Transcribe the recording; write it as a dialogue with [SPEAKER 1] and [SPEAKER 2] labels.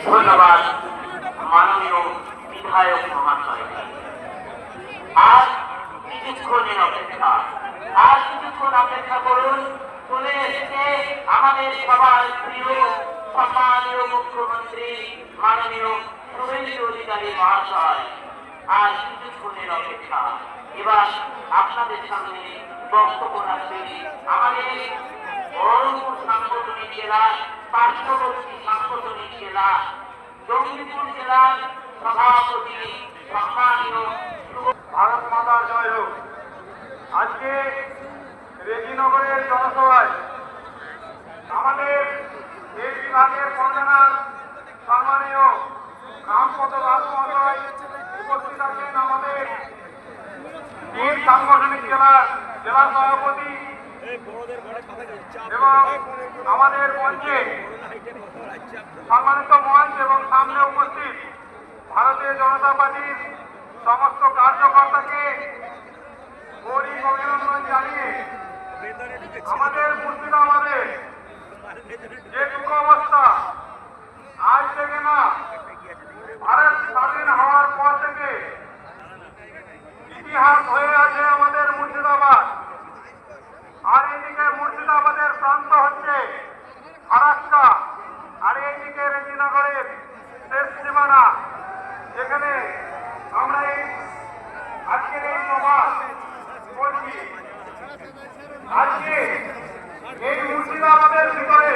[SPEAKER 1] ধন্যবাদ মাননীয় বিধায়ক মহাশয়। আর কিছুক্ষণের অপেক্ষা, আর কিছুক্ষণ অপেক্ষা করুন। চলে এসেছে আমাদের সবার প্রিয় সম্মানীয় মুখ্যমন্ত্রী মাননীয় শুভেন্দু অধিকারী মহাশয়। আর কিছুক্ষণের অপেক্ষা, এবার আপনাদের সামনে বক্তব্য রাখবেন আমাদের বহরমপুর সাংগঠনিক জেলার পার্শ্ববর্তী সাংগঠনিক জেলা জঙ্গিপুর জেলার সভাপতি সম্মানীয়
[SPEAKER 2] ভারত মাতা জয় হোক। আজকে রেজিনগরের জনসভায় আমাদের এই বিভাগের কনভেনর সম্মানীয় রামপদ বাবু মহোদয় উপস্থিত আছেন। আমাদের বীর সাংগঠনিক জেলার জেলা সভাপতি এবং আমাদের মঞ্চে সম্মানিত মঞ্চ এবং সামনে উপস্থিত ভারতীয় জনতা পার্টির সমস্ত কার্যকর্তাকে গৌরী অভিনন্দন জানিয়ে আমাদের মুর্শিদাবাদে যে দুঃখ অবস্থা আজ থেকে না, ভারত স্বাধীন হওয়ার পর থেকে ইতিহাস হয়ে আছে আমাদের মুর্শিদাবাদ। আর এইদিকে মুর্শিদাবাদের প্রান্ত হচ্ছে ফারাক্কা, আর এইদিকে রেজিনগরের শেষ সীমানা, যেখানে আমরা আজকের এই সভা করছি। আজকে এই মুর্শিদাবাদের ভিতরে